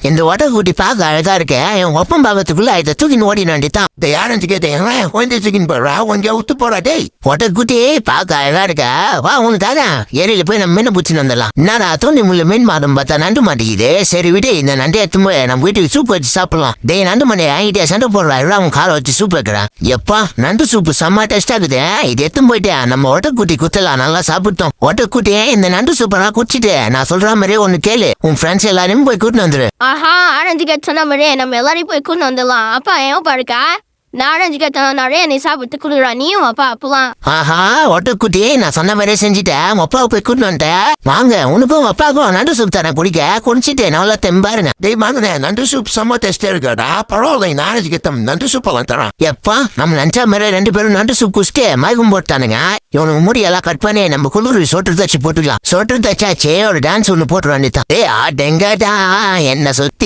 இந்த ஒட்டக்குட்டி பார்க்க அழகா இருக்க என் ஒப்பம் பாகத்துக்குள்ள இதை தூக்கின்னு ஓடின வேண்டியதான். இந்த யாரும் கேட்டேன் கொஞ்சம் தூக்கின்னு போடுறா கொஞ்சம் விட்டு போறா டேய். ஒட்டக்குட்டி பார்க்க அழகா இருக்க வா உனக்கு தானே ஏரியில போய் நம்ம மீன் பிடிச்சின்னு வந்துடலாம். என்னடா தோண்டி முள்ள மீன் மாடும் பார்த்தா நண்டு மாட்டேங்குது. சரி விடு இந்த நண்டை எடுத்து போய் நம்ம வீட்டுக்கு சூப் வச்சு சாப்பிடலாம். டேய் நண்டு மணி ஆகிட்டே சண்டை போடுறா அவன் காலை வச்சு சூப் வைக்கிறான். எப்பா நண்டு சூப்பு செம்ம டேஸ்ட் ஆகுது. இது எடுத்து போயிட்டு நம்ம ஒட்டக்குட்டி குத்தலாம் நல்லா சாப்பிட்டோம். ஒட்டக்குட்டி இந்த நண்டு சூப்பை நான் குடிச்சிட்டு நான் சொல்ற மாதிரியே ஒன்னு கேளு உன் ஃப்ரெண்ட்ஸ் எல்லாரையும் போய் கூட்டின்னு வந்துரு. ஆஹா ஆரஞ்சுக்கு சொன்ன மாதிரியே நம்ம எல்லாரையும் போய் கூட்டு வந்துடலாம். அப்பா ஏன் பாருக்கா நான் ஆரஞ்சுக்கு நிறைய நீ சாப்பிட்டு குடுறா நீயும் அப்பா அப்பலாம். ஆஹா ஒட்டக்குட்டி நான் சொன்ன மாதிரியே செஞ்சுட்டேன். அப்பாவை போய் கூட்டின்னு வந்துட்டேன். வாங்க உனக்கும் அப்பாவுக்கும் நண்டு சூப் தரேன் குடிக்க. குடிச்சிட்டு நல்லா தெம்பாருங்க. டேய் மாமனே நண்டு சூப் செம்ம டேஸ்டா இருக்காடா. பரவாயில்ல நாளைக்கு நண்டு சூப் எல்லாம் தரேன். எப்பா நம்ம நினைச்ச மாதிரி 2 பேரும் நண்டு சூப் குடிச்சிட்டு மயக்கம் போட்டானுங்க. இவனுக்கு முடியெல்லாம் கட் பண்ணி நம்ம குளிர் சொட்டு தச்சு போட்டுக்கலாம். சொட்டு தச்சாச்சே ஒரு டான்ஸ் ஒண்ணு போட்டு வேண்டியதான். ஏ டெங்கடா என்ன சுத்தி